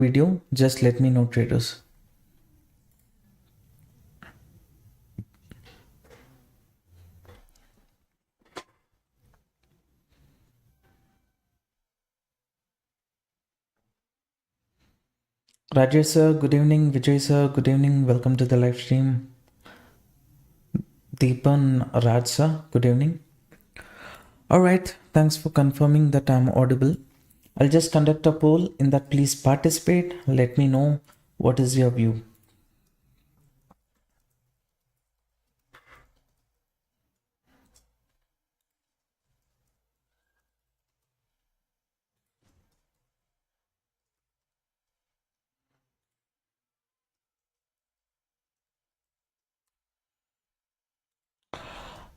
video, just let me know, traders. Rajesh sir, good evening. Vijay sir, good evening. Welcome to the live stream. Deepan Raj sir, good evening. Alright, thanks for confirming that I'm audible. I'll just conduct a poll. In that, please participate. Let me know what is your view.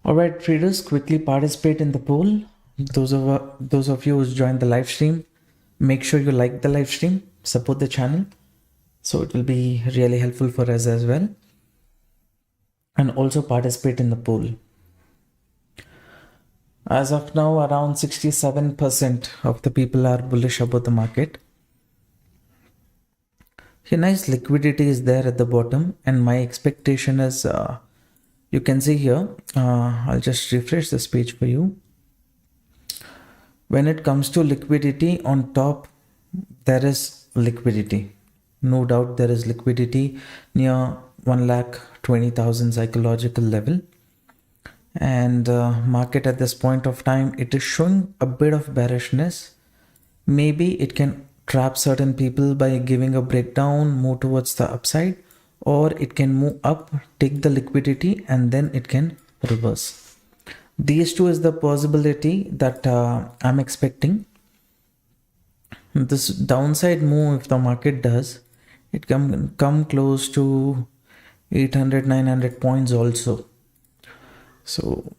Alright, traders, quickly participate in the poll. Those of you who's joined the live stream, make sure you like the live stream, support the channel. So it will be really helpful for us as well. And also participate in the poll. As of now, around 67% of the people are bullish about the market. A nice liquidity is there at the bottom, and my expectation is, you can see here, I'll just refresh this page for you. When it comes to liquidity, on top, there is liquidity. No doubt there is liquidity near 1,20,000 psychological level. And market at this point of time, it is showing a bit of bearishness. Maybe it can trap certain people by giving a breakdown, move towards the upside, or it can move up, take the liquidity, and then it can reverse. These two is the possibility that I'm expecting. This downside move, if the market does, it can come close to 800, 900 points also. So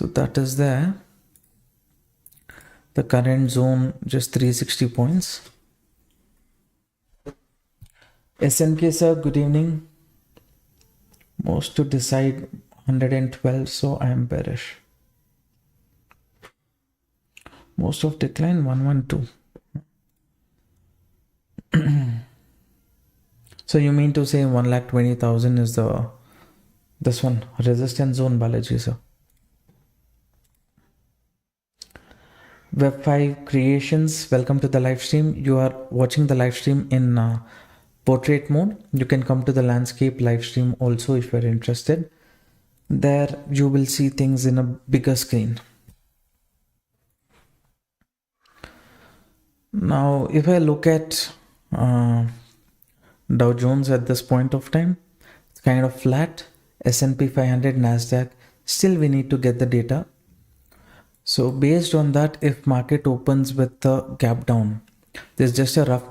that is there. The current zone just 360 points. S&P sir, good evening. Most to decide 112, so I am bearish. Most of decline 112. So you mean to say 1,20,000 is this one resistance zone, Balaji sir? Web5 Creations, welcome to the live stream. You are watching the live stream in portrait mode. You can come to the landscape live stream also if you're interested. There you will see things in a bigger screen. Now, if I look at Dow Jones at this point of time, it's kind of flat. S&P 500, Nasdaq, still we need to get the data. So based on that, if market opens with the gap down, there's just a rough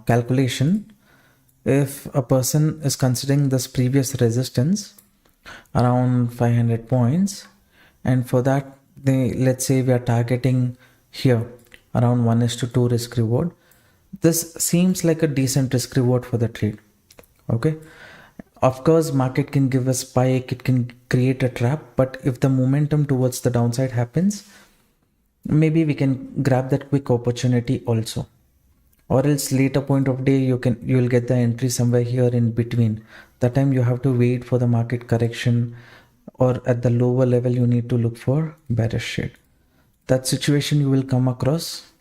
calculation. If a person is considering this previous resistance around 500 points, and for that, let's say we are targeting here around 1:2 risk reward. This seems like a decent risk reward for the trade. Okay. Of course, market can give a spike, it can create a trap, but if the momentum towards the downside happens, maybe we can grab that quick opportunity also. Or else later point of day, you'll get the entry somewhere here in between. That time you have to wait for the market correction, or at the lower level you need to look for bearish shade. That situation you will come across.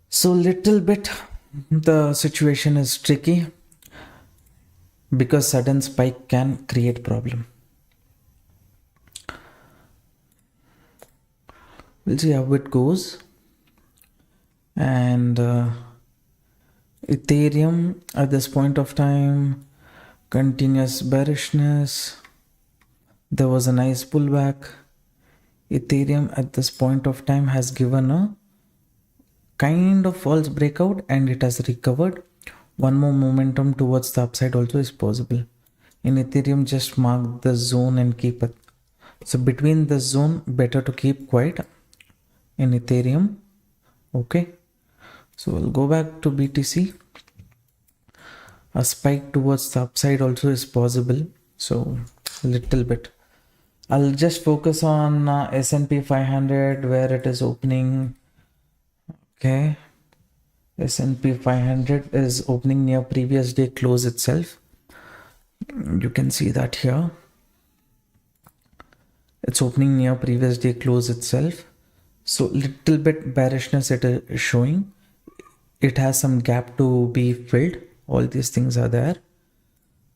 So little bit the situation is tricky, because sudden spike can create problem. We'll see how it goes. And Ethereum at this point of time, continuous bearishness. There was a nice pullback. Ethereum at this point of time has given a kind of false breakout and it has recovered. One more momentum towards the upside also is possible. In Ethereum, just mark the zone and keep it. So between the zone, better to keep quiet in Ethereum. Okay. So we'll go back to BTC. A spike towards the upside also is possible. So a little bit. I'll just focus on S&P 500 where it is opening. Okay, S&P 500 is opening near previous day close itself. You can see that here. It's opening near previous day close itself. So little bit bearishness it is showing. It has some gap to be filled. All these things are there.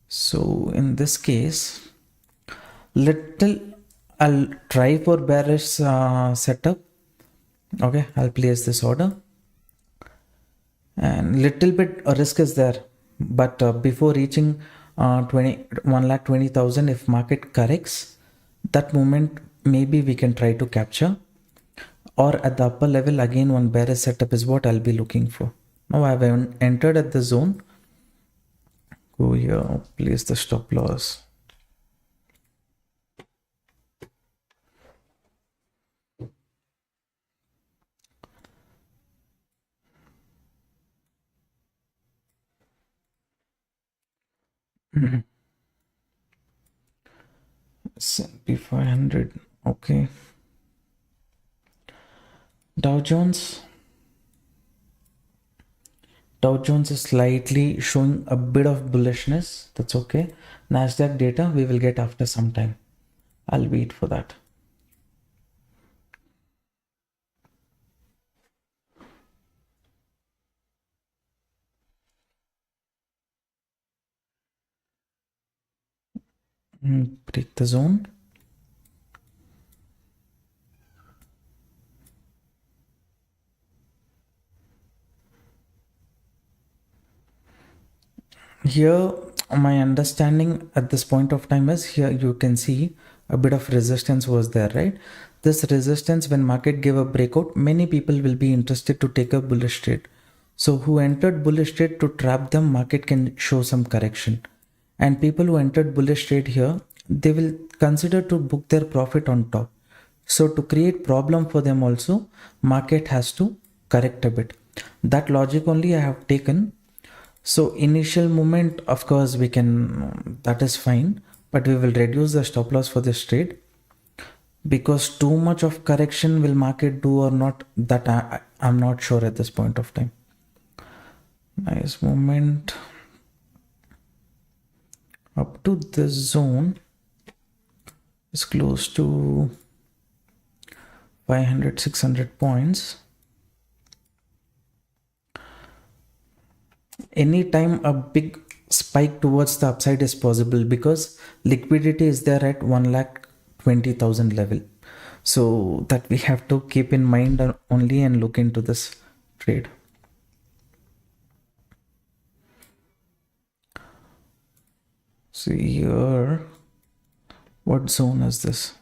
So in this case, I'll try for bearish setup. Okay, I'll place this order. And little bit risk is there. But before reaching 1,20,000, if market corrects, that moment maybe we can try to capture. Or at the upper level, again, one bearish setup is what I'll be looking for. Now I've entered at the zone. Go here, place the stop loss. S&P 500, okay. Dow Jones is slightly showing a bit of bullishness. That's okay. Nasdaq data we will get after some time. I'll wait for that. Break the zone. Here my understanding at this point of time is, here you can see a bit of resistance was there, right? This resistance, when market gave a breakout, many people will be interested to take a bullish trade. So who entered bullish trade, to trap them, market can show some correction. And people who entered bullish trade here, they will consider to book their profit on top. So to create problem for them also, market has to correct a bit. That logic only I have taken. So initial movement, of course, we can, that is fine, but we will reduce the stop loss for this trade, because too much of correction will market do or not, that I'm not sure at this point of time. Nice movement up to this zone is close to 500-600 points. Anytime a big spike towards the upside is possible, because liquidity is there at 1,20,000 level. So that we have to keep in mind only and look into this trade. See here, what zone is this?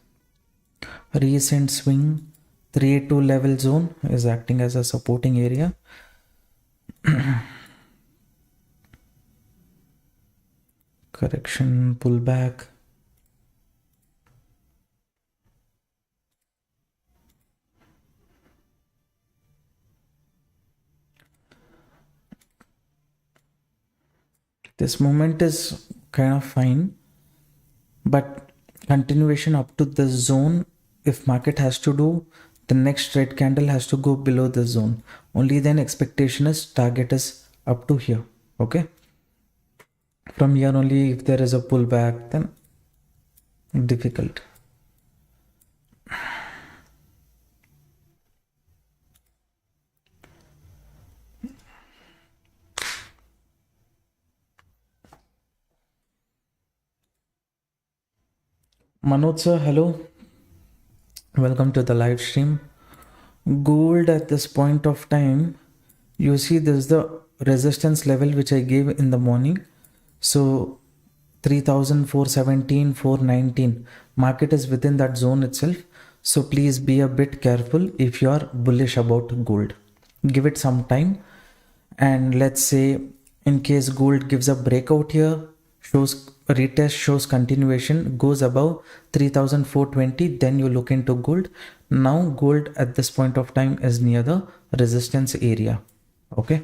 Recent swing 382 level zone is acting as a supporting area. Correction, pullback. This moment is kind of fine, but continuation up to this zone, if market has to do, the next red candle has to go below the zone. Only then expectation is target is up to here. Okay. From here only, if there is a pullback, then difficult. Manoj sir, hello. Welcome to the live stream. Gold at this point of time, you see this is the resistance level which I gave in the morning. So 3,417, 419, market is within that zone itself. So please be a bit careful if you are bullish about gold. Give it some time, and let's say in case gold gives a breakout here, shows retest, shows continuation, goes above 3,420, then you look into gold. Now gold at this point of time is near the resistance area. Okay.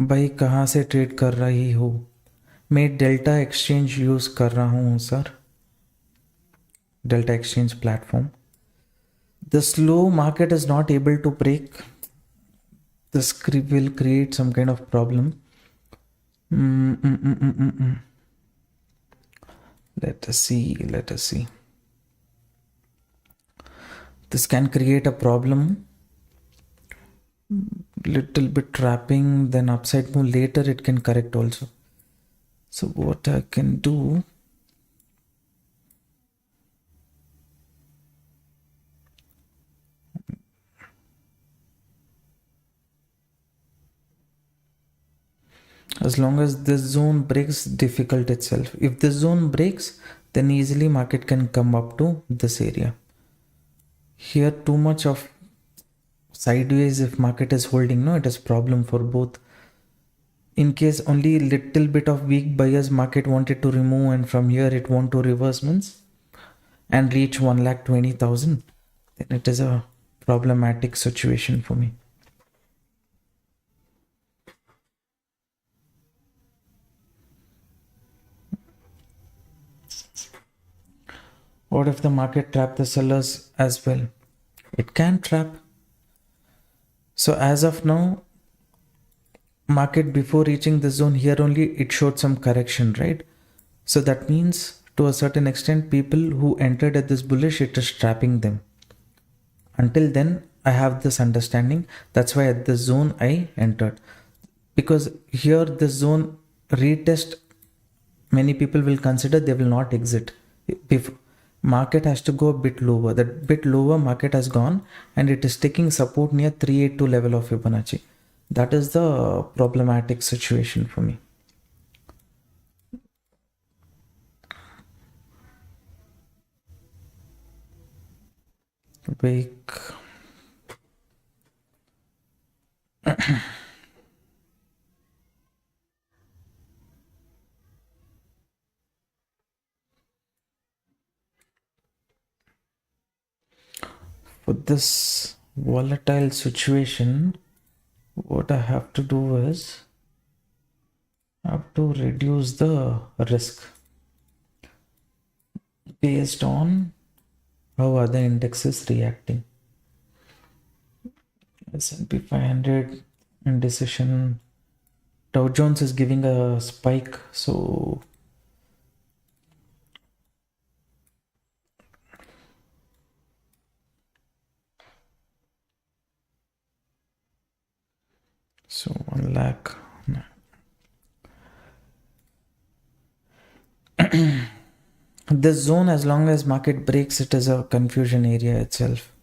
भाई कहाँ से trade कर रही हो? मैं delta exchange use कर रहा हूँ sir, delta exchange platform. The slow market is not able to break. This will create some kind of problem. Mm, mm, mm, mm, mm, mm. Let us see. Let us see. This can create a problem. Little bit trapping, then upside move. Later it can correct also. So what I can do? As long as this zone breaks, difficult itself. If this zone breaks, then easily market can come up to this area. Here too much of sideways, if market is holding, no, it is problem for both. In case only little bit of weak buyers market wanted to remove, and from here it want to reverse means and reach 1,20,000, then it is a problematic situation for me. What if the market trap the sellers as well? It can trap. So as of now, market before reaching the zone, here only it showed some correction, right? So that means to a certain extent people who entered at this bullish, it is trapping them. Until then I have this understanding. That's why at the zone I entered, because here the zone retest, many people will consider they will not exit. If market has to go a bit lower, that bit lower market has gone and it is taking support near 382 level of Fibonacci. That is the problematic situation for me. Wake. For this volatile situation, what I have to do is I have to reduce the risk based on how other indexes reacting. S&P 500 indecision. Dow Jones is giving a spike, so so 1 lakh. This zone, as long as market breaks, it is a confusion area itself.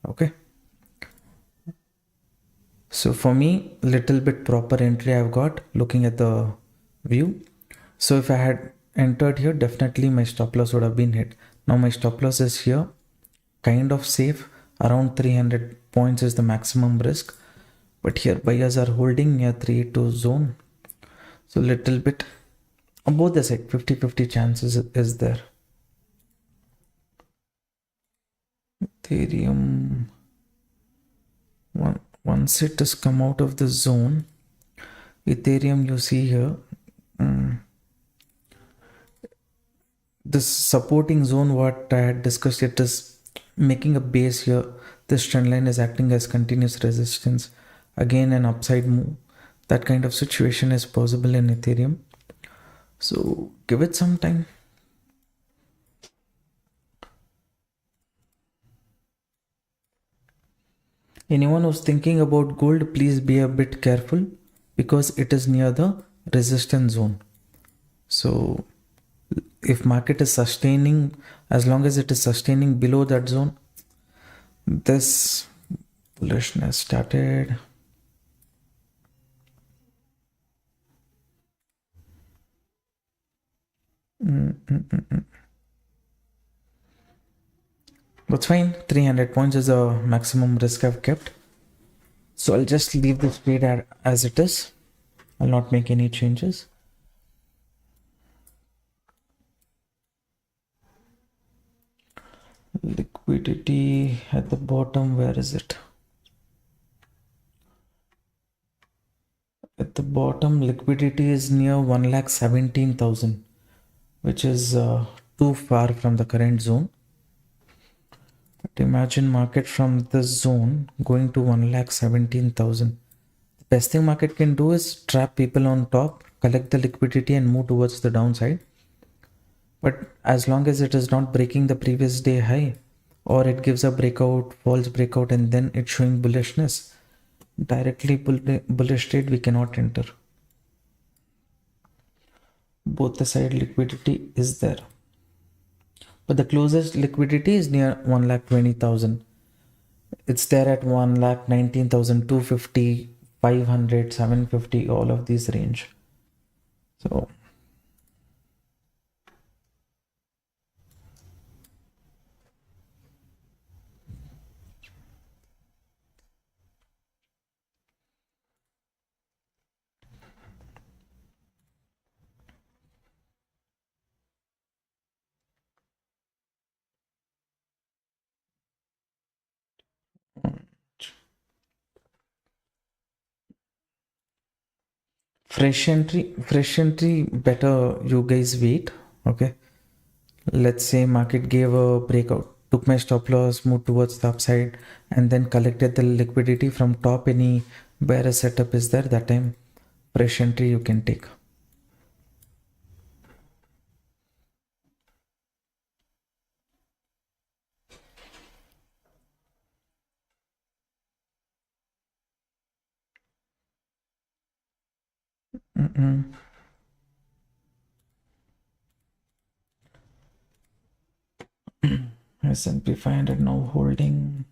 Okay. So for me, little bit proper entry I've got looking at the view. So if I had entered here, definitely my stop loss would have been hit. Now my stop loss is here, kind of safe. Around 300 points is the maximum risk. But here buyers are holding near 382 zone. So little bit on both the side, 50-50 chances is there. Ethereum, once it has come out of the zone, Ethereum you see here, this supporting zone what I had discussed, it is making a base here. This trend line is acting as continuous resistance. Again an upside move. That kind of situation is possible in Ethereum. So give it some time. Anyone who's thinking about gold, please be a bit careful because it is near the resistance zone. So if market is sustaining, as long as it is sustaining below that zone, this bullishness started. That's fine. 300 points is the maximum risk I've kept. So I'll just leave this trade as it is. I'll not make any changes. Liquidity at the bottom, where is it? At the bottom. bottom liquidity is near 1,17,000, which is too far from the current zone. But imagine market from this zone going to 1,17,000. The best thing market can do is trap people on top, collect the liquidity and move towards the downside. But as long as it is not breaking the previous day high, or it gives a breakout, false breakout, and then it's showing bullishness, directly bullish trade we cannot enter. Both the side liquidity is there, but the closest liquidity is near 1,20,000. It's there at 1,19,250, 500, 750, all of these range. So fresh entry better you guys wait. Okay, let's say market gave a breakout, took my stop loss, moved towards the upside, and then collected the liquidity from top. Any bearish setup is there, that time fresh entry you can take. S&P 500 now holding.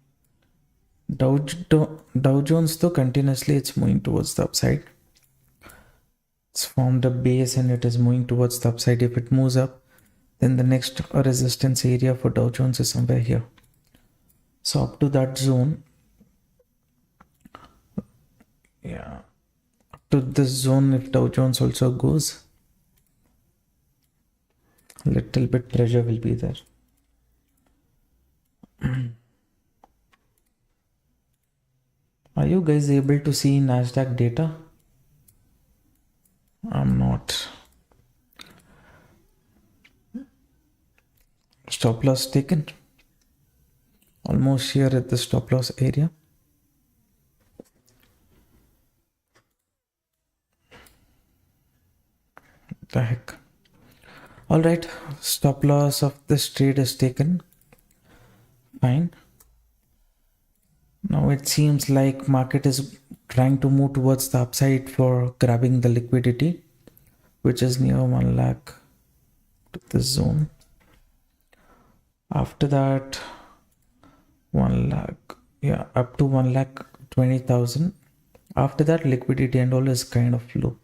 Dow Jones though continuously it's moving towards the upside. It's formed a base and it is moving towards the upside. If it moves up, then the next resistance area for Dow Jones is somewhere here. So up to that zone, yeah, up to this zone, if Dow Jones also goes, a little bit pressure will be there. Are you guys able to see Nasdaq data? I'm not. Stop loss taken. Almost here at the stop loss area. What the heck? Alright, stop loss of this trade is taken. Fine. Now it seems like market is trying to move towards the upside for grabbing the liquidity, which is near 1 lakh to this zone. After that, 1 lakh, yeah, up to 1,20,000. After that, liquidity and all is kind of low.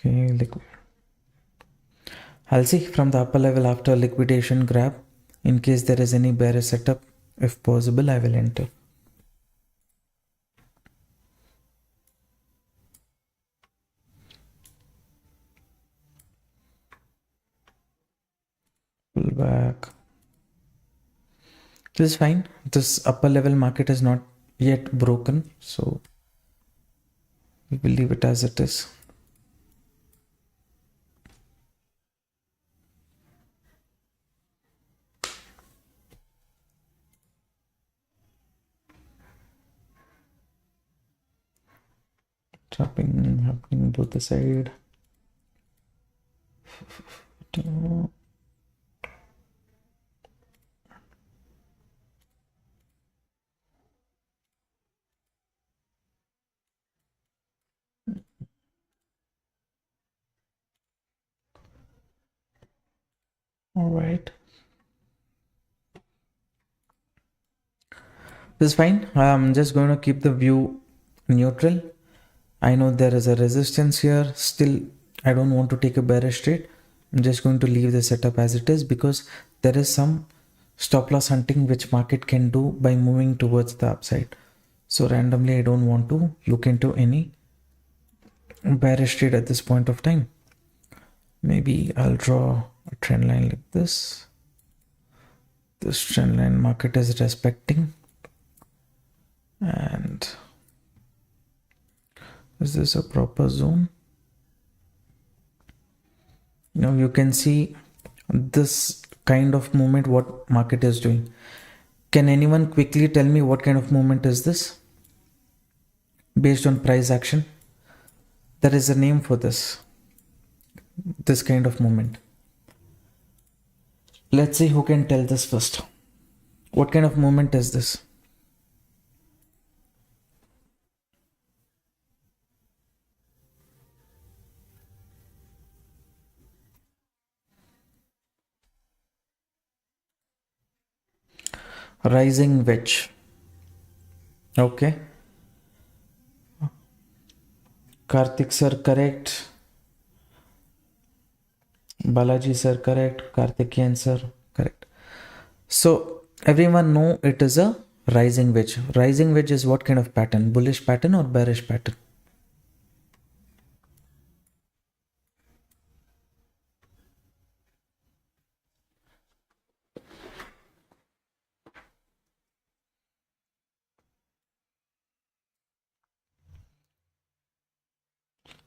Okay, I'll see from the upper level after liquidation grab. In case there is any bearish setup, if possible, I will enter. Pull back. This is fine. This upper level market is not yet broken, so we will leave it as it is. Trapping happening both the side. All right. This is fine. I'm just going to keep the view neutral. I know there is a resistance here. Still, I don't want to take a bearish trade. I'm just going to leave the setup as it is because there is some stop loss hunting which market can do by moving towards the upside. So randomly, I don't want to look into any bearish trade at this point of time. Maybe I'll draw a trend line like this. This trend line market is respecting. And is this a proper zone? Now you can see this kind of movement what market is doing. Can anyone quickly tell me what kind of movement is this based on price action? There is a name for this kind of movement. Let's see who can tell this first. What kind of movement is this? Rising wedge. Okay. Karthik sir, correct. Balaji sir, correct. Karthikeyan sir, correct. So everyone know it is a rising wedge. Rising wedge is what kind of pattern? Bullish pattern or bearish pattern?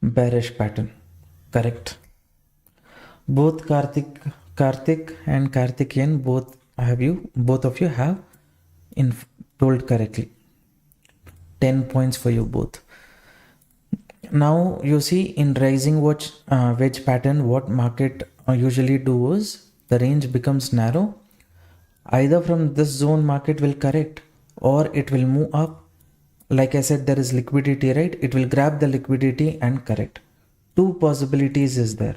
Bearish pattern. Correct. Both Karthik and Karthikeyan, both of you have told correctly. 10 points for you both. Now you see in rising wedge pattern, what market usually do is the range becomes narrow. Either from this zone market will correct or it will move up. Like I said, there is liquidity, right? It will grab the liquidity and correct. Two possibilities is there.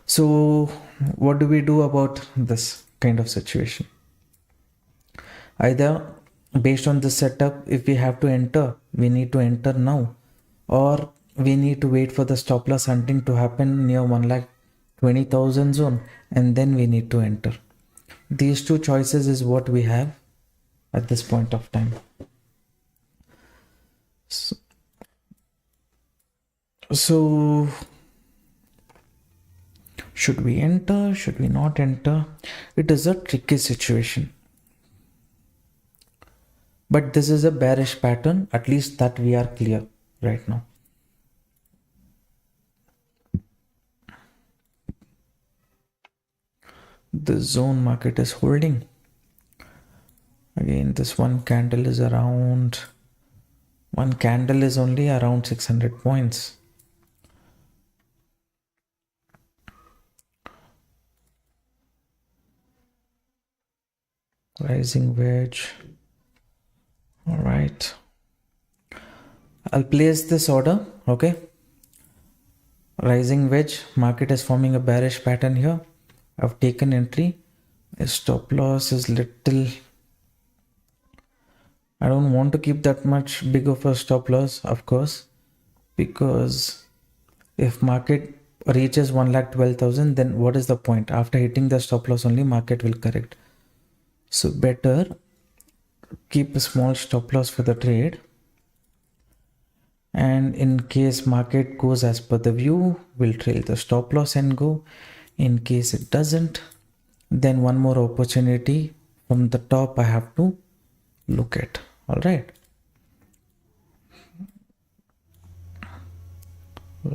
So what do we do about this kind of situation? Either based on this setup, if we have to enter, we need to enter now, or we need to wait for the stop loss hunting to happen near 1,20,000 zone and then we need to enter. These two choices is what we have at this point of time. So should we enter? Should we not enter? It is a tricky situation. But this is a bearish pattern, at least that we are clear right now. The zone market is holding. Again, this one candle is only around 600 points. Rising wedge. All right. I'll place this order. Okay. Rising wedge. Market is forming a bearish pattern here. I've taken entry. The stop loss is little. I don't want to keep that much big of a stop loss, of course, because if market reaches 1,12,000, then what is the point? After hitting the stop loss only, market will correct. So better keep a small stop loss for the trade. And in case market goes as per the view, we'll trail the stop loss and go. In case it doesn't, then one more opportunity from the top I have to look at. All right.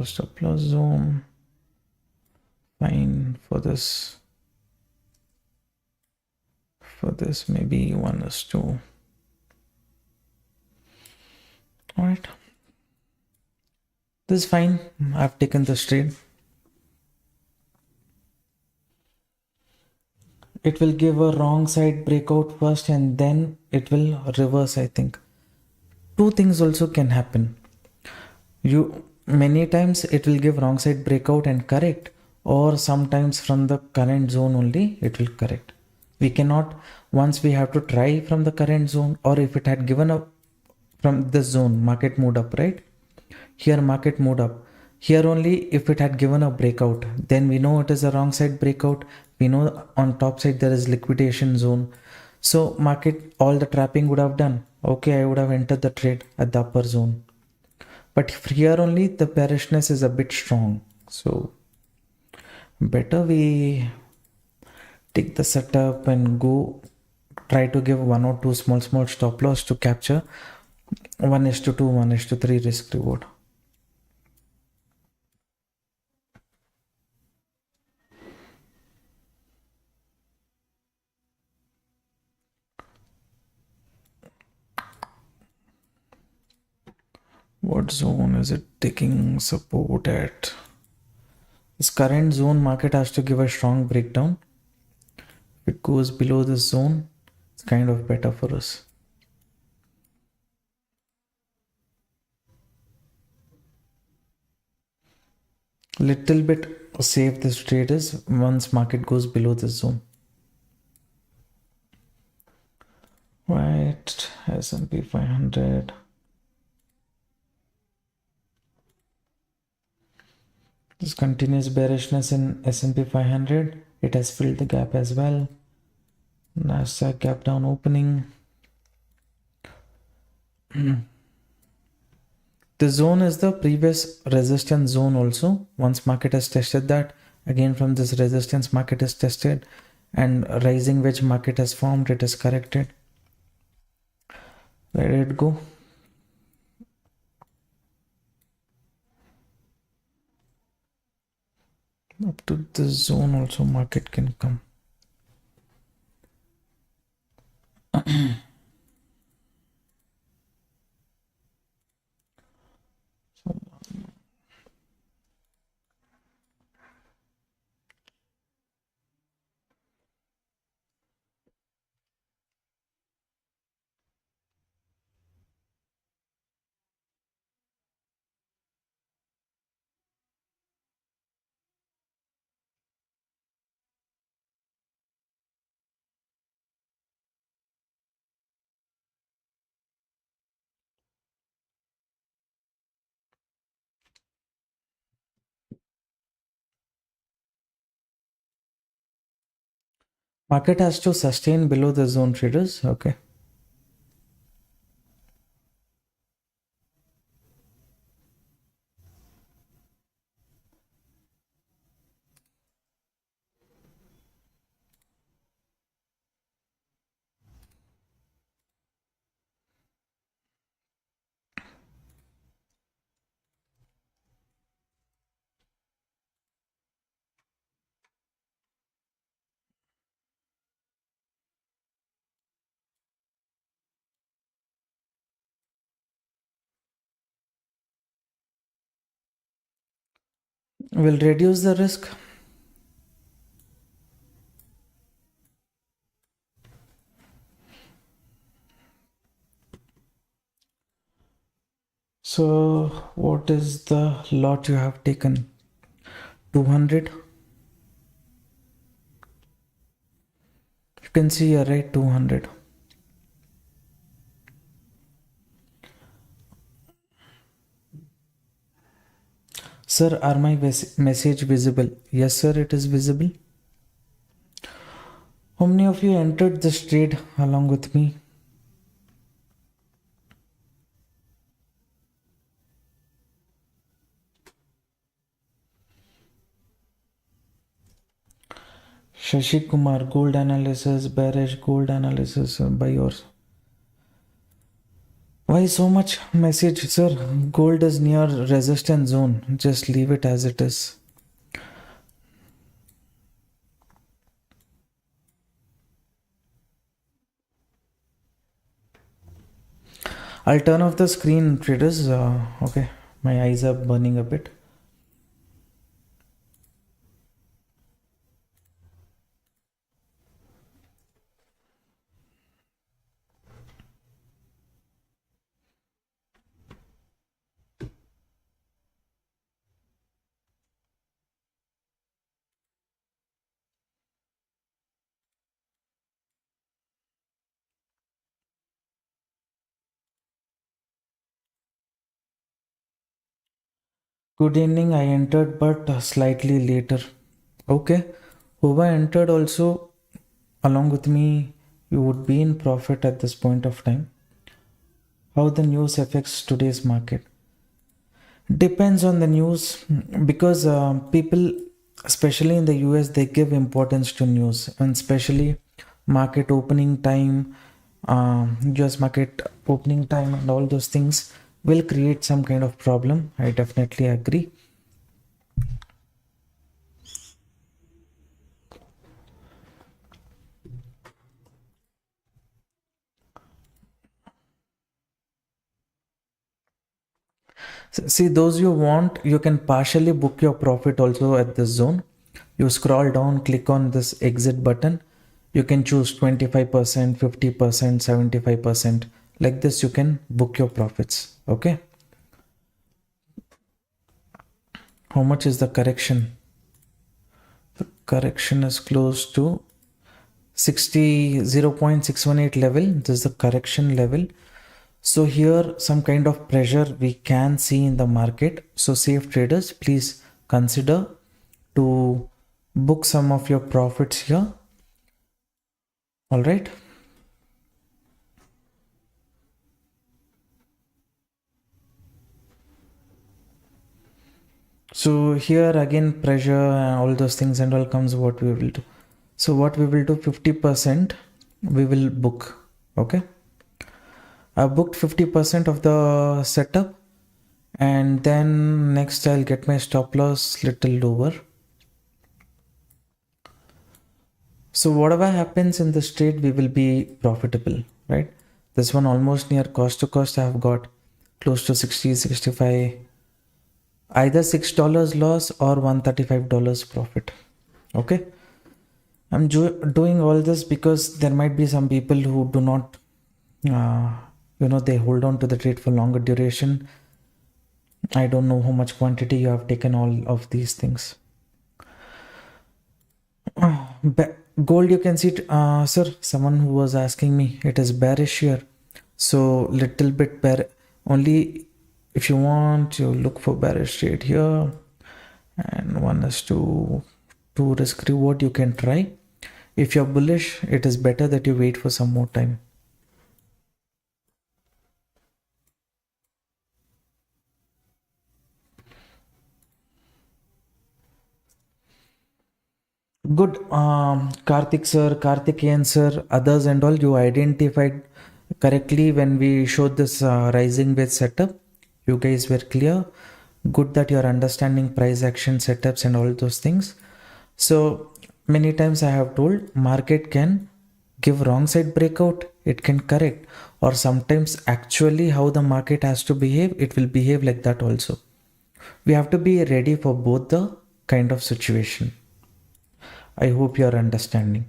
Stop loss zone. Fine for this. For this, maybe 1:2. All right. This is fine. I've taken this trade. It will give a wrong side breakout first and then it will reverse, I think. Two things also can happen. Many times it will give wrong side breakout and correct, or sometimes from the current zone only it will correct. We cannot, once we have to try from the current zone, or if it had given up from this zone, market moved up, right? Here market moved up. Here only if it had given a breakout, then we know it is a wrong side breakout. We know on top side there is liquidation zone. So market, all the trapping would have done. Okay, I would have entered the trade at the upper zone. But here only the bearishness is a bit strong. So better we take the setup and go try to give one or two small stop loss to capture 1:2, 1:3 risk reward. What zone is it taking support at? This current zone market has to give a strong breakdown. If it goes below this zone, it's kind of better for us. Little bit safe this trade is once market goes below this zone. Right, S&P 500. This continuous bearishness in S&P 500. It has filled the gap as well. Nasdaq gap down opening. The zone is the previous resistance zone also. Once market has tested that, again from this resistance market is tested and rising wedge market has formed, it is corrected. Let it go. Up to this zone also market can come. Market has to sustain below the zone, traders. Okay. We'll reduce the risk. So what is the lot you have taken? 200. You can see here, right? 200. Sir, are my message visible? Yes, sir, it is visible. How many of you entered this trade along with me? Shashi Kumar, gold analysis, bearish gold analysis by yours. Why so much message, sir? Gold is near resistance zone. Just leave it as it is. I'll turn off the screen, traders. Okay, my eyes are burning a bit. Good evening. I entered, but slightly later. Okay. Whoever entered also along with me, you would be in profit at this point of time. How the news affects today's market depends on the news, because people, especially in the US, they give importance to news, and especially market opening time, US market opening time, and all those things will create some kind of problem. I definitely agree. See, those you want, you can partially book your profit also at this zone. You scroll down, click on this exit button. You can choose 25%, 50%, 75%. Like this, you can book your profits. Okay. How much is the correction? The correction is close to 0.618 level. This is the correction level. So here some kind of pressure we can see in the market. So safe traders, please consider to book some of your profits here. All right. So here again pressure and all those things and all comes what we will do. So what we will do, 50% we will book. Okay. I booked 50% of the setup, and then next I'll get my stop loss little lower. So whatever happens in this trade, we will be profitable, right? This one almost near cost to cost. I have got close to 60, 65, either $6 loss or $135 profit. Okay. I'm doing all this because there might be some people who do not, they hold on to the trade for longer duration. I don't know how much quantity you have taken all of these things. Gold, you can see, sir, someone who was asking me, it is bearish here. So little bit only if you want, you look for bearish trade here. And one is to risk reward, you can try. If you're bullish, it is better that you wait for some more time. Good. Karthik sir, Karthikeyan sir, others and all, you identified correctly when we showed this rising wedge setup. You guys were clear. Good that you're understanding price action setups and all those things. So many times I have told market can give wrong side breakout, it can correct, or sometimes actually how the market has to behave, it will behave like that also. We have to be ready for both the kind of situation. I hope you are understanding.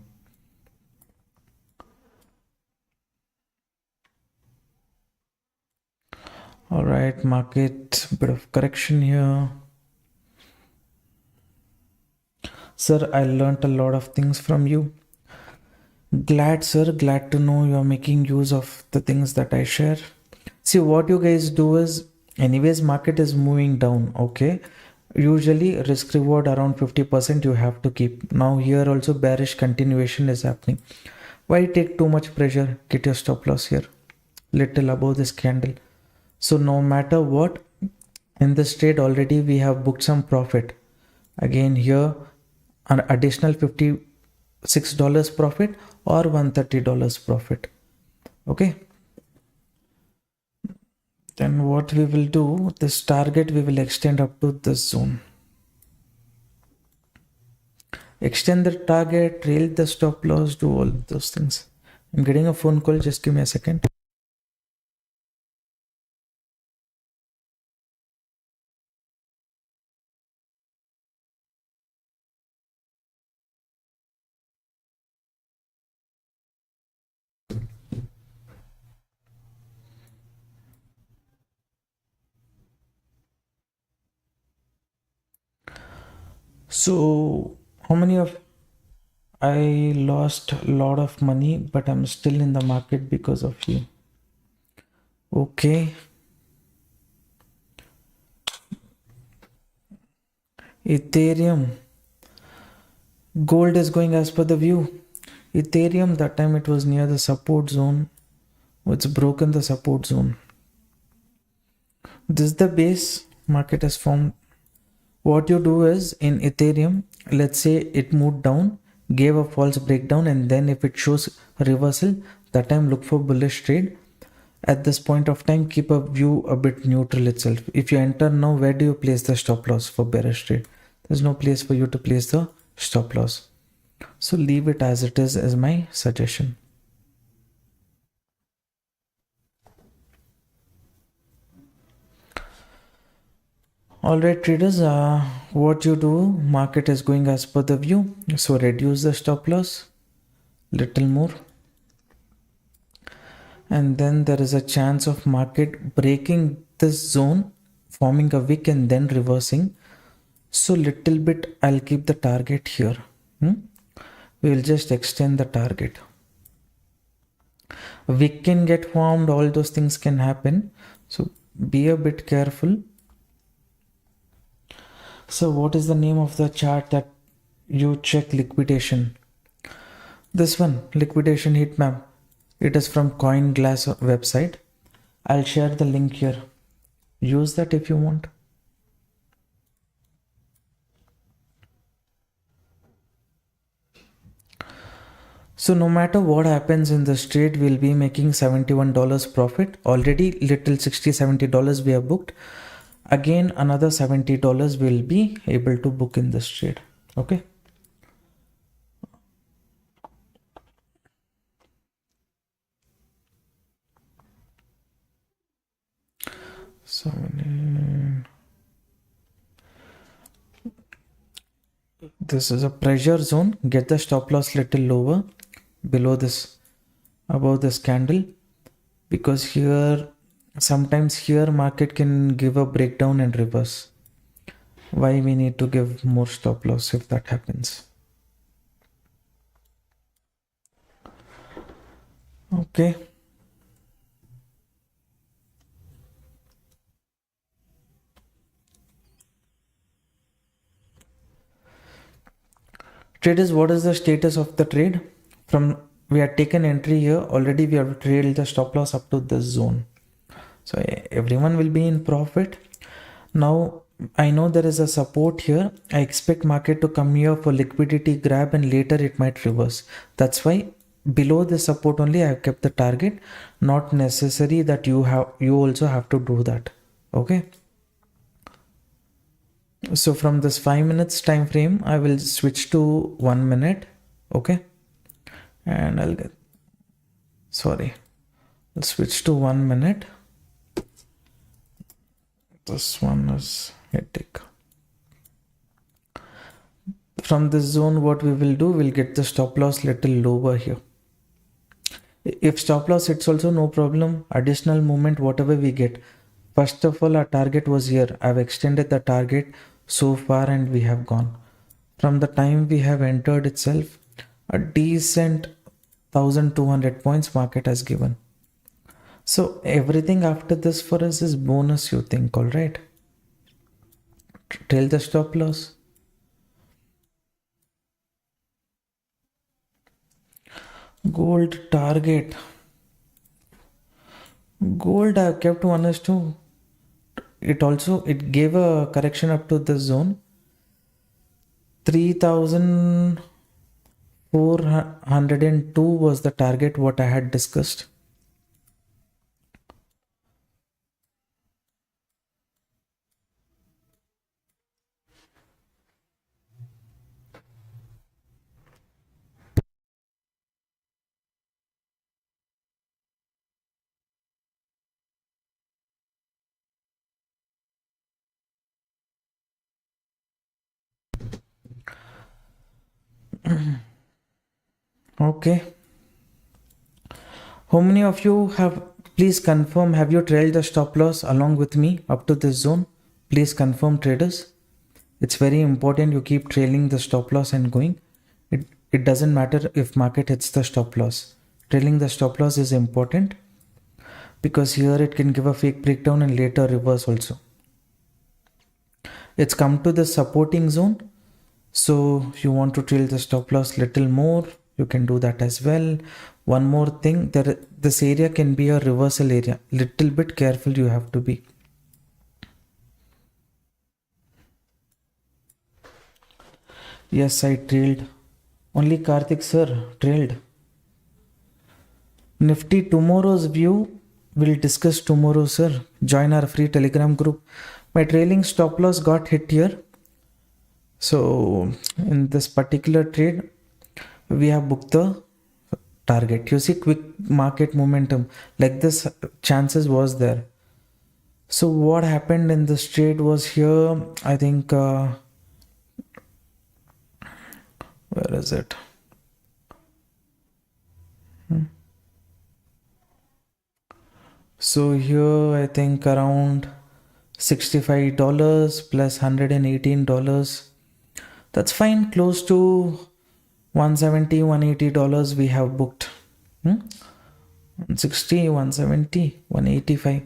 All right, market, bit of correction here. Sir, I learned a lot of things from you. Glad, sir, glad to know you are making use of the things that I share. See, what you guys do is, anyways, market is moving down, okay? Usually risk reward around 50% you have to keep. Now here also bearish continuation is happening. Why take too much pressure? Get your stop loss here, little above this candle. So no matter what, in this trade already we have booked some profit. Again here an additional $56 profit or $130 profit. Okay. Then what we will do, this target we will extend up to this zone. Extend the target, trail the stop loss, do all those things. I'm getting a phone call, just give me a second. So how many of I lost a lot of money, but I'm still in the market because of you. Okay. Ethereum. Gold is going as per the view. Ethereum, that time it was near the support zone. It's broken the support zone. This is the base market has formed. What you do is in Ethereum, let's say it moved down, gave a false breakdown, and then if it shows a reversal, that time look for bullish trade. At this point of time, keep a view a bit neutral itself. If you enter now, where do you place the stop loss for bearish trade? There's no place for you to place the stop loss. So leave it as it is my suggestion. Alright traders, what you do, market is going as per the view. So reduce the stop loss little more. And then there is a chance of market breaking this zone, forming a wick and then reversing. So little bit I'll keep the target here. We will just extend the target. Wick can get formed, all those things can happen. So be a bit careful. So what is the name of the chart that you check liquidation? This one, liquidation heat map. It is from CoinGlass website. I'll share the link here. Use that if you want. So no matter what happens in this trade, we'll be making $71 profit. Already little $60-70 we have booked. Again, another $70 will be able to book in this trade. Okay. So this is a pressure zone. Get the stop loss little lower, below this, above this candle, because here sometimes here market can give a breakdown and reverse. Why we need to give more stop loss if that happens? Okay. Traders, what is the status of the trade? From we had taken entry here, already we have trailed the stop loss up to this zone. So everyone will be in profit. Now I know there is a support here. I expect market to come here for liquidity grab and later it might reverse. That's why below the support only I have kept the target. Not necessary that you also have to do that. Okay. So from this 5 minutes time frame, I will switch to 1 minute. Okay. And I'll switch to 1 minute. This one is hectic. From this zone, what we will do, we'll get the stop loss little lower here. If stop loss, it's also no problem. Additional movement, whatever we get. First of all, our target was here. I've extended the target so far and we have gone. From the time we have entered itself, a decent 1200 points market has given. So everything after this for us is bonus, you think, all right? Trail the stop loss. Gold target. Gold I have kept 1:2. It gave a correction up to this zone. 3402 was the target what I had discussed. Okay. How many of you have, please confirm, have you trailed the stop loss along with me up to this zone? Please confirm, traders. It's very important you keep trailing the stop loss and going. It doesn't matter if market hits the stop loss. Trailing the stop loss is important because here it can give a fake breakdown and later reverse also. It's come to the supporting zone. So you want to trail the stop loss little more, you can do that as well. One more thing, this area can be a reversal area. Little bit careful you have to be. Yes, I trailed Only Karthik sir trailed. Nifty tomorrow's view we'll discuss tomorrow, sir. Join our free Telegram group. My trailing stop loss got hit here. So in this particular trade, we have booked the target. You see quick market momentum like this chances was there. So what happened in this trade was here, I think, where is it? So here I think around $65 plus $118. That's fine. Close to $170, $180 we have booked. 160, 170, 185.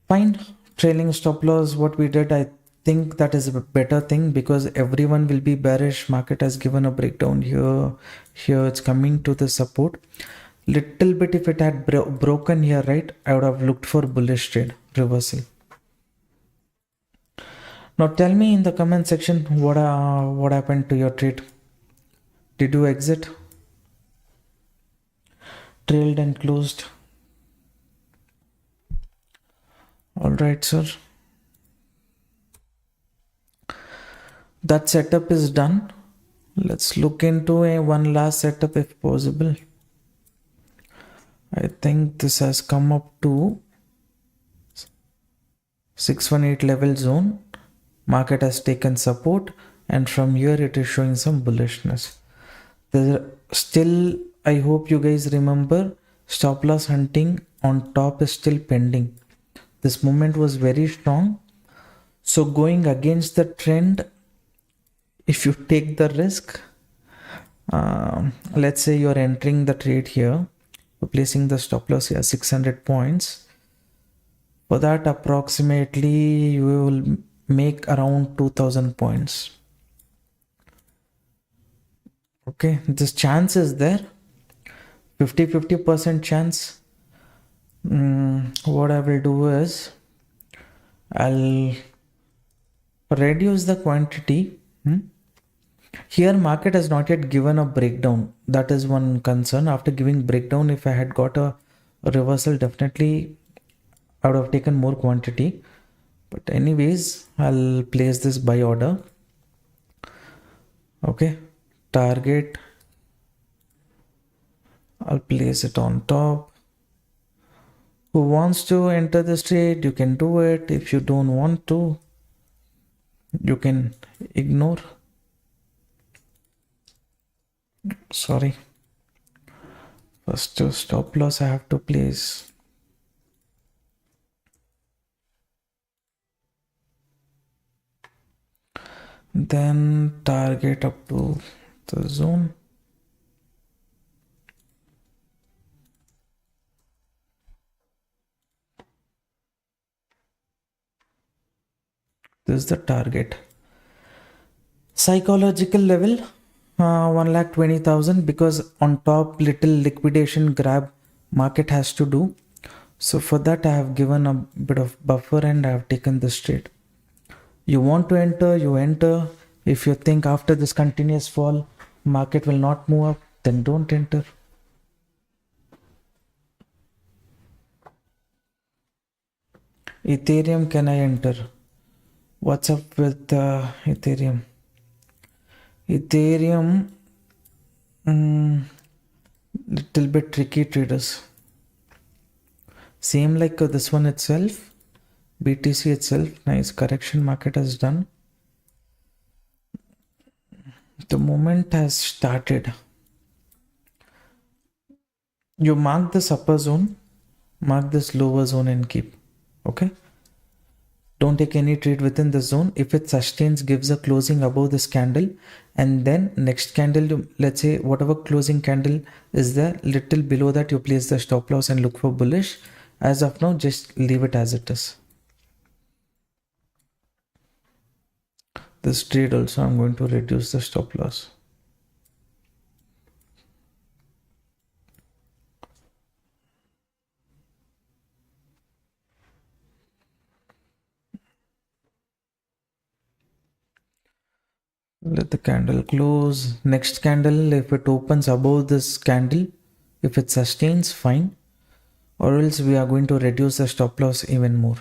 Fine. Trailing stop loss, what we did, I think that is a better thing because everyone will be bearish. Market has given a breakdown here. Here it's coming to the support. Little bit if it had broken here, right? I would have looked for bullish trade reversal. Now tell me in the comment section what happened to your trade. Did you exit? Trailed and closed. All right, sir. That setup is done. Let's look into one last setup if possible. I think this has come up to 618 level zone. Market has taken support and from here it is showing some bullishness. There still, I hope you guys remember, stop loss hunting on top is still pending. This movement was very strong. So going against the trend, if you take the risk, let's say you're entering the trade here, you're placing the stop loss here 600 points. For that approximately you will make around 2000 points. Okay, this chance is there, 50% chance. What I will do is I'll reduce the quantity. Here market has not yet given a breakdown. That is one concern. After giving breakdown, if I had got a reversal, definitely I would have taken more quantity. But anyways, I'll place this buy order. Okay, target, I'll place it on top. Who wants to enter this trade, you can do it. If you don't want to, you can ignore. Sorry, first stop loss I have to place. Then target up to the zone. This is the target. Psychological level 1,20,000 because on top little liquidation grab market has to do. So for that I have given a bit of buffer and I have taken this trade. You want to enter, you enter. If you think after this continuous fall market will not move up, then don't enter. Ethereum, can I enter? What's up with Ethereum? Ethereum, little bit tricky traders. Same like this one itself, BTC itself. Nice correction market has done. The moment has started. You mark this upper zone, mark this lower zone and keep. Okay. Don't take any trade within the zone. If it sustains, gives a closing above this candle, and then next candle, let's say whatever closing candle is there, little below that you place the stop loss and look for bullish. As of now, just leave it as it is. This trade also I'm going to reduce the stop loss. Let the candle close. Next candle, if it opens above this candle, if it sustains, fine. Or else we are going to reduce the stop loss even more.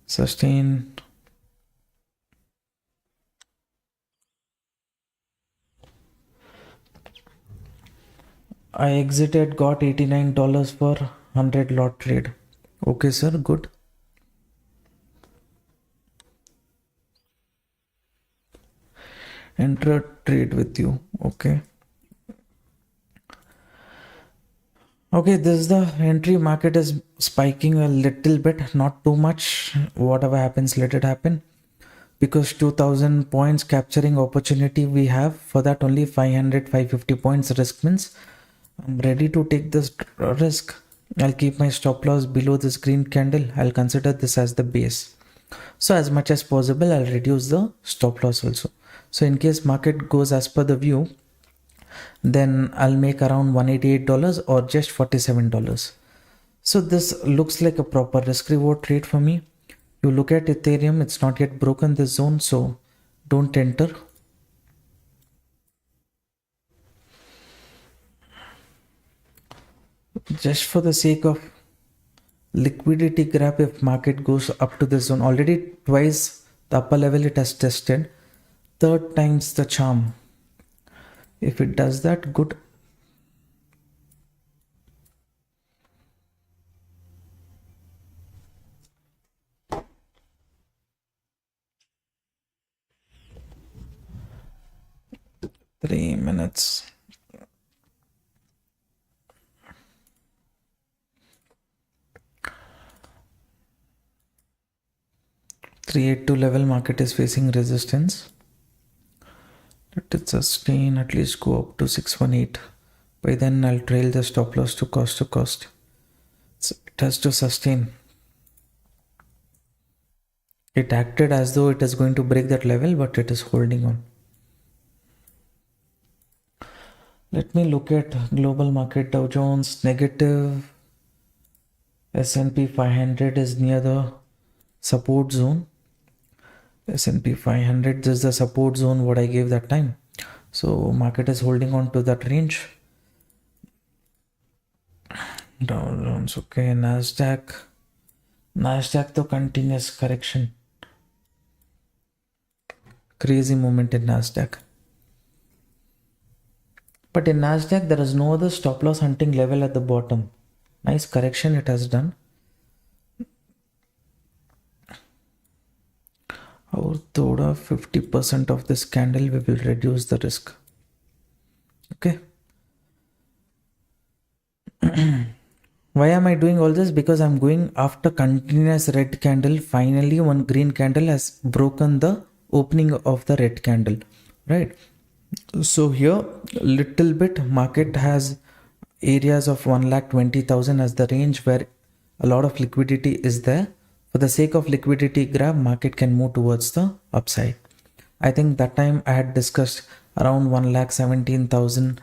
Sustain. I exited, got $89 for 100 lot trade. Okay, sir, good. Enter trade with you. Okay. Okay, this is the entry. Market is spiking a little bit, not too much. Whatever happens, let it happen. Because 2000 points capturing opportunity we have, for that only 500 550 points risk means I'm ready to take this risk. I'll keep my stop loss below this green candle. I'll consider this as the base. So as much as possible, I'll reduce the stop loss also. So in case market goes as per the view, then I'll make around $188 or just $47. So this looks like a proper risk reward trade for me. You look at Ethereum, it's not yet broken this zone, so don't enter. Just for the sake of liquidity grab, if market goes up to this zone, already twice the upper level it has tested, third time's the charm. If it does that, good. Three minutes. $382 level, market is facing resistance. Let it sustain, at least go up to 618. By then I'll trail the stop loss to cost. So it has to sustain. It acted as though it is going to break that level, but it is holding on. Let me look at global market. Dow Jones negative. S&P 500 is near the support zone. S&P 500, this is the support zone what I gave that time. So market is holding on to that range. Dow Jones, okay. Nasdaq to continuous correction. Crazy movement in Nasdaq. But in Nasdaq there is no other stop loss hunting level at the bottom. Nice correction it has done. Our thoda 50% of this candle, we will reduce the risk. Okay. Why am I doing all this? Because I'm going after continuous red candle. Finally, one green candle has broken the opening of the red candle, right? So here, little bit market has areas of 1,20,000 as the range where a lot of liquidity is there. For the sake of liquidity grab, market can move towards the upside. I think that time I had discussed around 1,17,000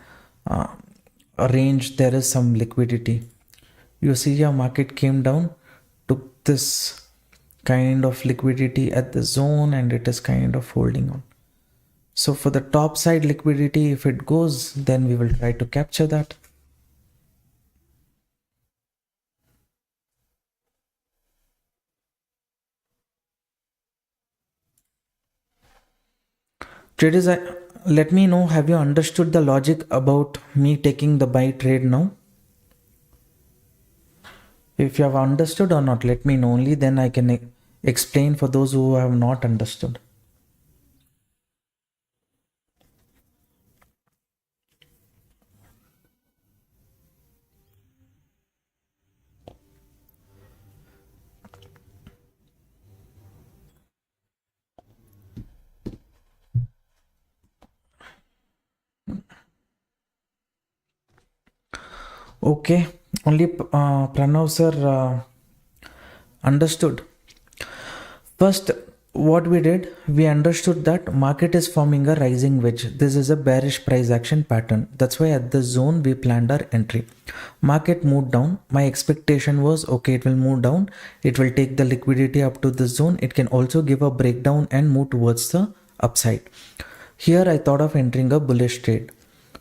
range. There is some liquidity. You see here market came down, took this kind of liquidity at the zone, and it is kind of holding on. So for the top side liquidity, if it goes, then we will try to capture that. Traders, let me know, have you understood the logic about me taking the buy trade now? If you have understood or not, let me know, only then I can explain for those who have not understood. Okay, only Pranav sir understood. First, what we did, we understood that market is forming a rising wedge. This is a bearish price action pattern. That's why at the zone we planned our entry. Market moved down. My expectation was, okay, it will move down. It will take the liquidity up to the zone. It can also give a breakdown and move towards the upside. Here I thought of entering a bullish trade,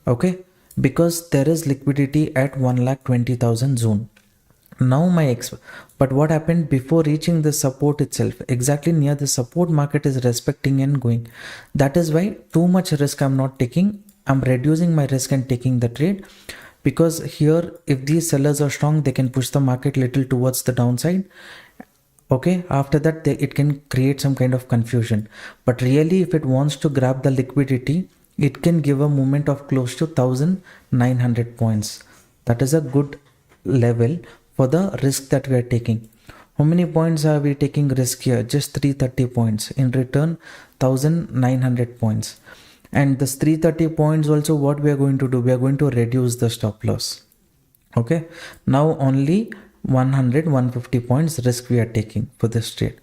okay, because there is liquidity at 1,20,000 zone. Now but what happened before reaching the support itself? Exactly near the support, market is respecting and going. That is why too much risk I'm not taking. I'm reducing my risk and taking the trade, because here if these sellers are strong, they can push the market little towards the downside. Okay, after that it can create some kind of confusion. But really, if it wants to grab the liquidity, it can give a movement of close to 1900 points. That is a good level for the risk that we are taking. How many points are we taking risk here? Just 330 points. In return, 1900 points. And this 330 points also, what we are going to do? We are going to reduce the stop loss. Okay, now only 150 points risk we are taking for this trade.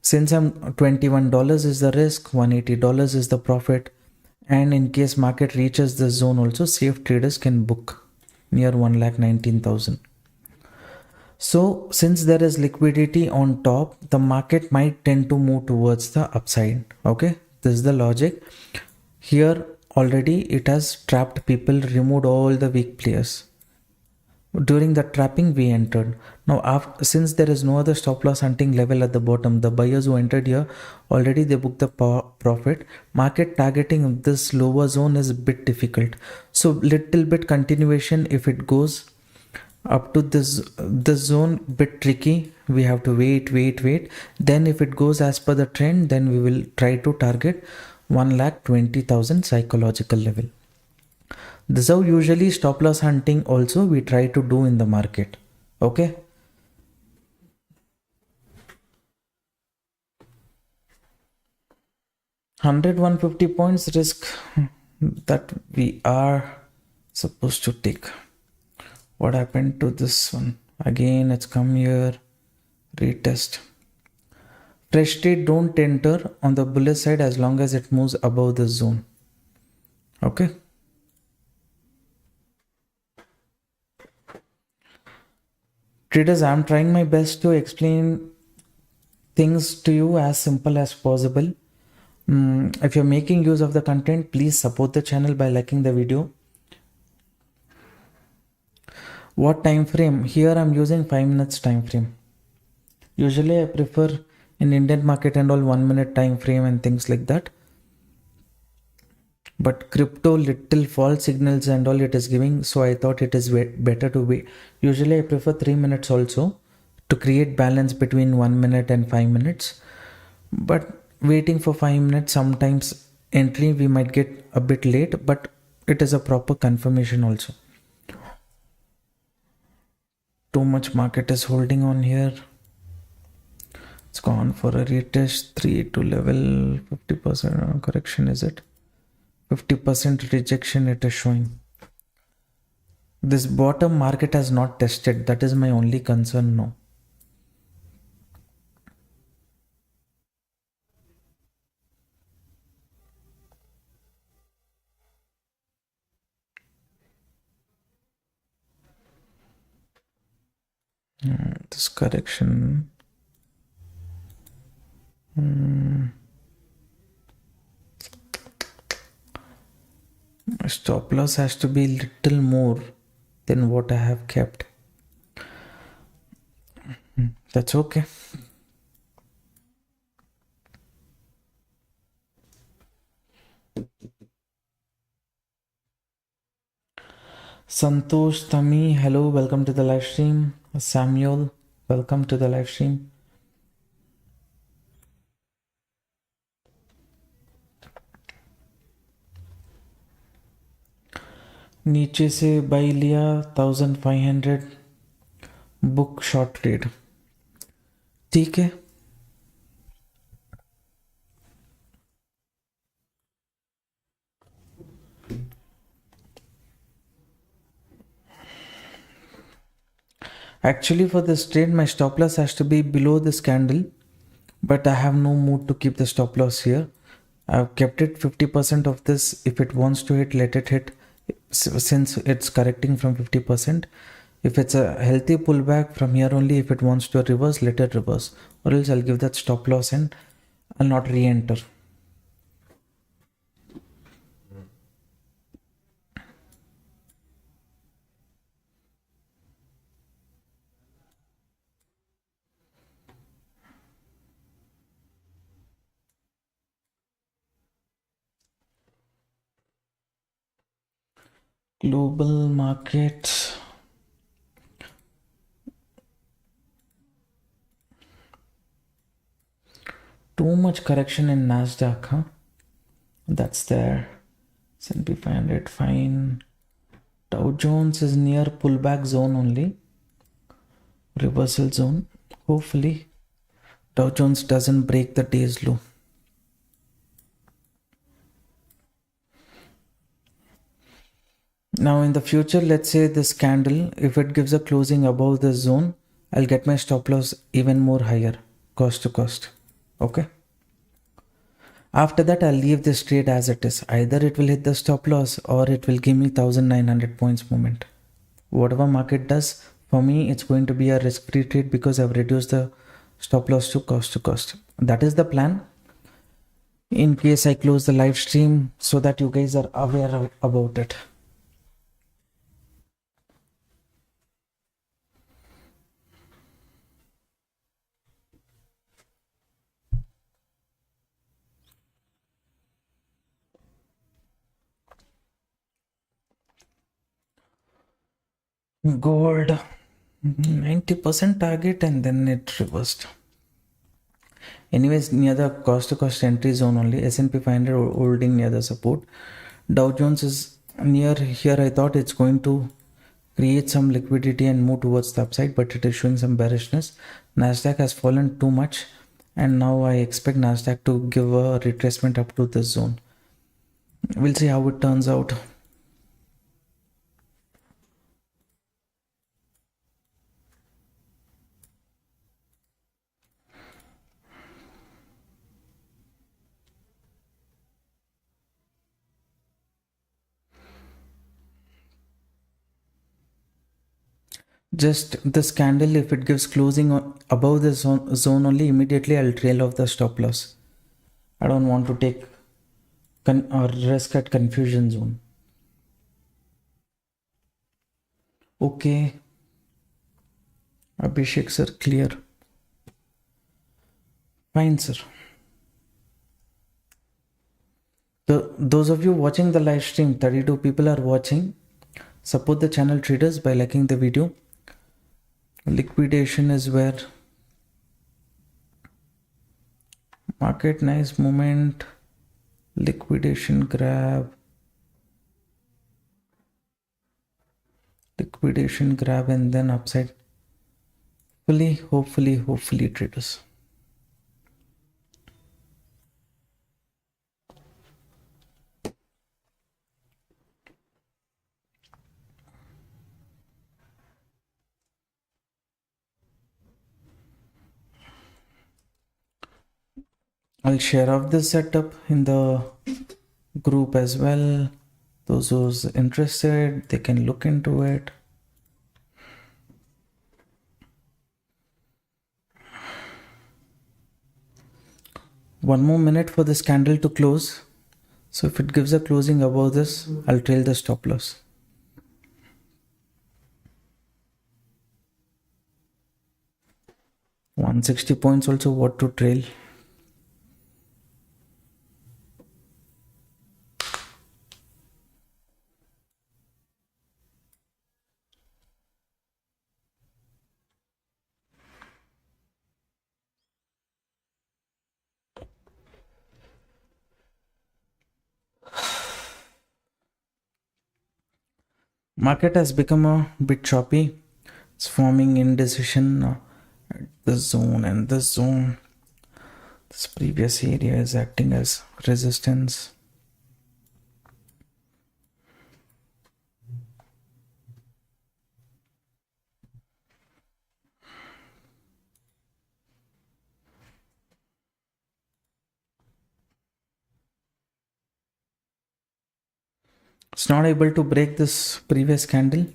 Since I'm $21 is the risk, $180 is the profit, and in case market reaches the zone also, safe traders can book near 1,19,000. So since there is liquidity on top, the market might tend to move towards the upside. Okay, this is the logic. Here already it has trapped people, removed all the weak players. During the trapping we entered. Now since there is no other stop loss hunting level at the bottom, the buyers who entered here already they booked the profit. Market targeting this lower zone is a bit difficult, so little bit continuation. If it goes up to this zone, bit tricky, we have to wait. Then if it goes as per the trend, then we will try to target 1,20,000 psychological level. This is how usually stop loss hunting also we try to do in the market. Okay, $150 points risk that we are supposed to take. What happened to this one? Again, it's come here, retest. Fresh trade don't enter on the bullish side as long as it moves above the zone. Okay. Traders, I'm trying my best to explain things to you as simple as possible. If you're making use of the content, please support the channel by liking the video. What time frame? Here I'm using 5 minutes time frame. Usually I prefer in Indian market and all 1 minute time frame and things like that. But crypto little false signals and all it is giving, so I thought it is better to wait. Usually I prefer 3 minutes also to create balance between 1 minute and 5 minutes. But waiting for 5 minutes, sometimes entry we might get a bit late, but it is a proper confirmation also. Too much market is holding on here. It's gone for a retest 3 to level 50% correction, is it? 50% rejection it is showing. This bottom market has not tested. That is my only concern now. This correction. Stop loss has to be little more than what I have kept. That's okay. Santosh Tami, hello, welcome to the live stream. Samuel, welcome to the live stream. नीचे से by लिया 1500, book short trade. ठीक है. Actually for this trade my stop loss has to be below this candle, but I have no mood to keep the stop loss here. I've kept it 50% of this. If it wants to hit, let it hit, since it's correcting from 50%. If it's a healthy pullback from here only, if it wants to reverse, let it reverse, or else I'll give that stop loss and I'll not re-enter. Global markets. Too much correction in Nasdaq, huh? That's there. S&P 500 fine. Dow Jones is near pullback zone only. Reversal zone. Hopefully Dow Jones doesn't break the day's low. Now in the future, let's say this candle, if it gives a closing above this zone, I'll get my stop loss even more higher, cost to cost. Okay. After that, I'll leave this trade as it is. Either it will hit the stop loss or it will give me 1900 points movement. Whatever market does, for me, it's going to be a risk-free trade because I've reduced the stop loss to cost. That is the plan. In case I close the live stream so that you guys are aware about it. Gold 90% target and then it reversed. Anyways, near the cost to cost entry zone only. S&P 500 holding near the support. Dow Jones is near here. I thought it's going to create some liquidity and move towards the upside, but it is showing some bearishness. Nasdaq has fallen too much, and now I expect Nasdaq to give a retracement up to this zone. We'll see how it turns out. Just this candle, if it gives closing above the zone only, immediately I'll trail off the stop loss. I don't want to take or risk at confusion zone. Okay, Abhishek sir, clear. Fine sir. So those of you watching the live stream, 32 people are watching. Support the channel traders by liking the video. Liquidation is where market nice movement. Liquidation grab. Liquidation grab and then upside. Hopefully traders. I'll share off this setup in the group as well. Those who's interested, they can look into it. One more minute for this candle to close. So if it gives a closing above this, I'll trail the stop loss. $160 points also what to trail. Market has become a bit choppy. It's forming indecision at this zone and this zone. This previous area is acting as resistance. It's not able to break this previous candle.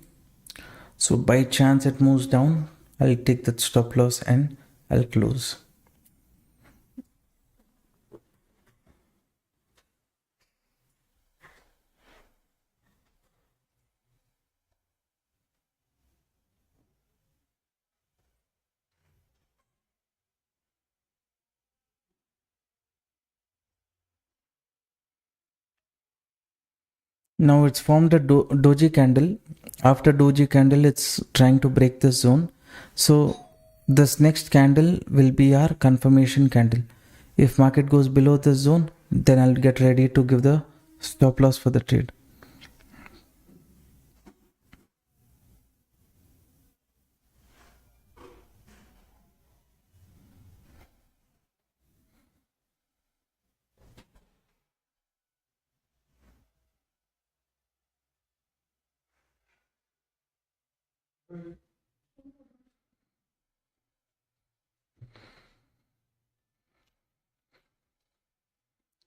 So by chance it moves down, I'll take that stop loss and I'll close. Now it's formed a doji candle. After doji candle, it's trying to break this zone. So this next candle will be our confirmation candle. If market goes below this zone, then I'll get ready to give the stop loss for the trade.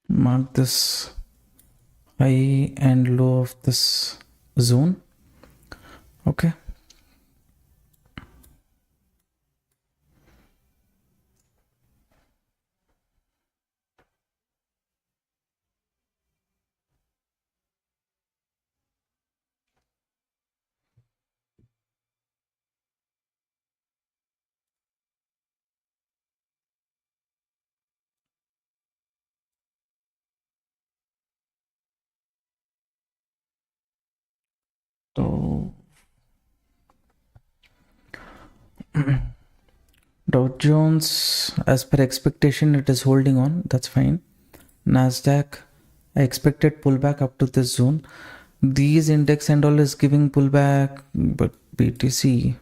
Mark this high and low of this zone. Okay. So Dow Jones, as per expectation, it is holding on. That's fine. Nasdaq, I expected pullback up to this zone. These index and all is giving pullback, but BTC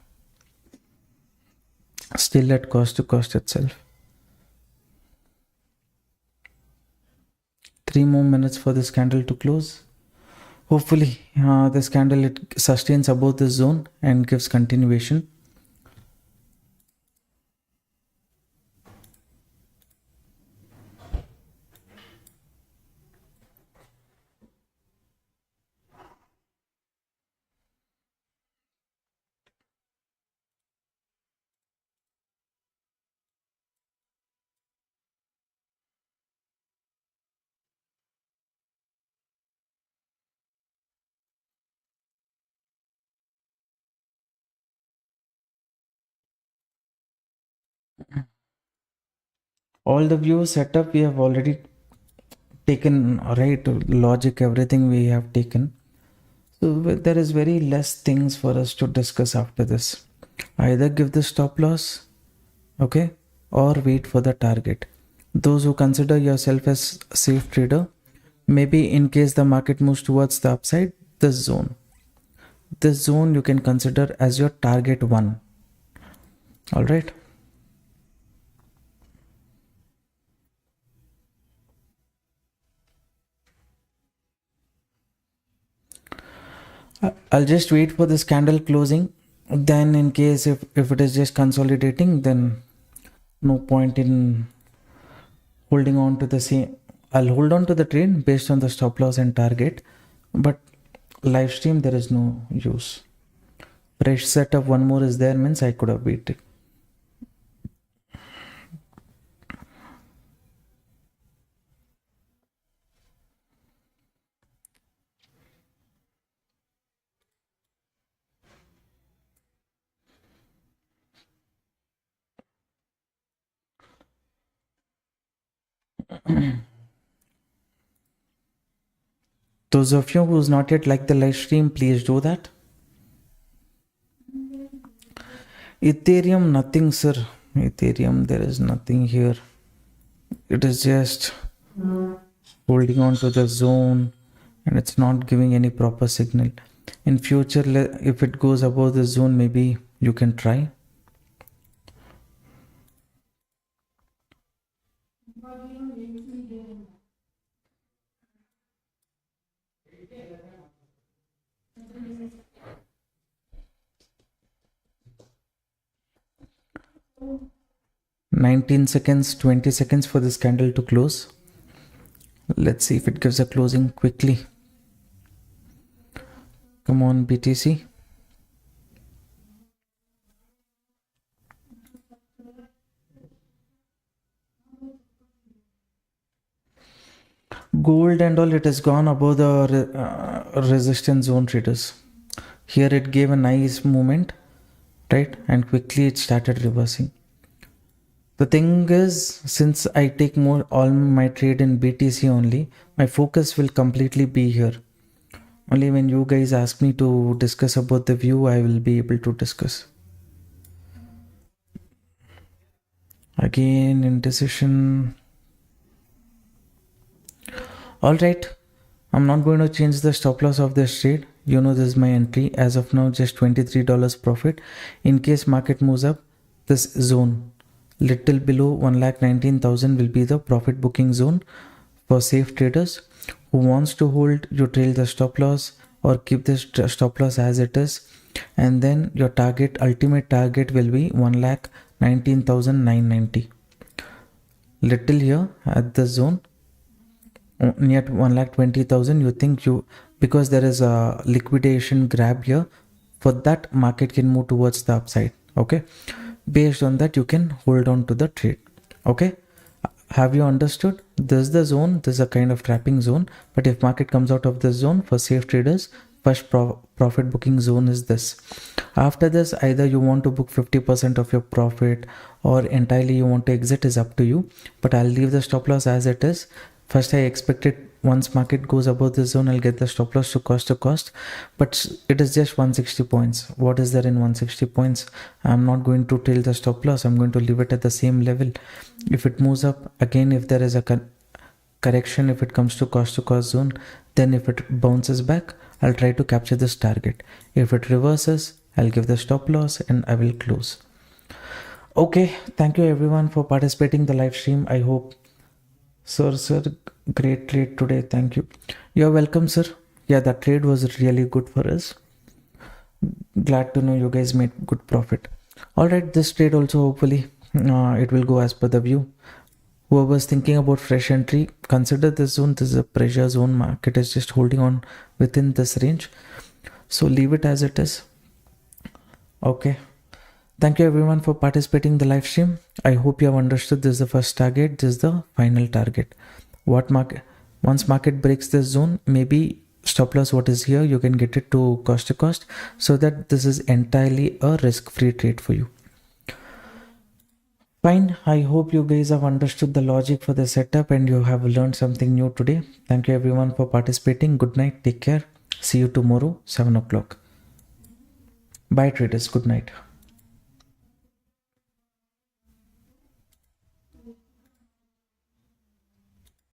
still at cost to cost itself. 3 more minutes for this candle to close. Hopefully this candle it sustains above this zone and gives continuation. All the views setup we have already taken, right? Logic, everything we have taken. So there is very less things for us to discuss after this. Either give the stop loss, okay, or wait for the target. Those who consider yourself as a safe trader, maybe in case the market moves towards the upside, this zone you can consider as your target one. All right. I'll just wait for this candle closing. Then in case if it is just consolidating, then no point in holding on to the same. I'll hold on to the trade based on the stop loss and target, but live stream there is no use. Fresh setup one more is there means I could have waited. Those of you who's not yet liked the live stream, please do that. Ethereum, nothing, sir. Ethereum, there is nothing here. It is just holding on to the zone and it's not giving any proper signal. In future, if it goes above the zone, maybe you can try. $19 seconds, 20 seconds for this candle to close. Let's see if it gives a closing quickly. Come on, BTC. Gold and all, it has gone above the resistance zone, traders. Here it gave a nice movement, right? And quickly it started reversing. The thing is, since I take all my trade in BTC only, my focus will completely be here. Only when you guys ask me to discuss about the view, I will be able to discuss. Again, indecision. Alright, I'm not going to change the stop loss of this trade. You know, this is my entry. As of now, just $23 profit. In case market moves up, this zone little below 1,19,000 will be the profit booking zone for safe traders who wants to hold. You trail the stop loss or keep this stop loss as it is, and then your target, ultimate target, will be 1,19,990. Little here at the zone near 1,20,000, you think you, because there is a liquidation grab here, for that market can move towards the upside. Okay, based on that you can hold on to the trade. Okay, have you understood? This is the zone, this is a kind of trapping zone, but if market comes out of this zone, for safe traders, first profit booking zone is this. After this, either you want to book 50% of your profit or entirely you want to exit, is up to you, but I'll leave the stop loss as it is. First, I expected once market goes above this zone, I'll get the stop loss to cost, but it is just 160 points. What is there in 160 points? I'm not going to trail the stop loss. I'm going to leave it at the same level. If it moves up, again, if there is a correction, if it comes to cost zone, then if it bounces back, I'll try to capture this target. If it reverses, I'll give the stop loss and I will close. Okay, thank you everyone for participating in the live stream. I hope. Sir, great trade today. Thank you. You're welcome, sir. Yeah, that trade was really good for us. Glad to know you guys made good profit. All right, this trade also, hopefully it will go as per the view. Whoever's thinking about fresh entry, consider this zone. This is a pressure zone. Market is just holding on within this range, so leave it as it is. Okay, thank you everyone for participating in the live stream. I hope you have understood. This is the first target, this is the final target. Once market breaks this zone, maybe stop loss what is here, you can get it to cost, so that this is entirely a risk-free trade for you. Fine, I hope you guys have understood the logic for the setup and you have learned something new today. Thank you everyone for participating. Good night, take care. See you tomorrow, 7 o'clock. Bye traders, good night.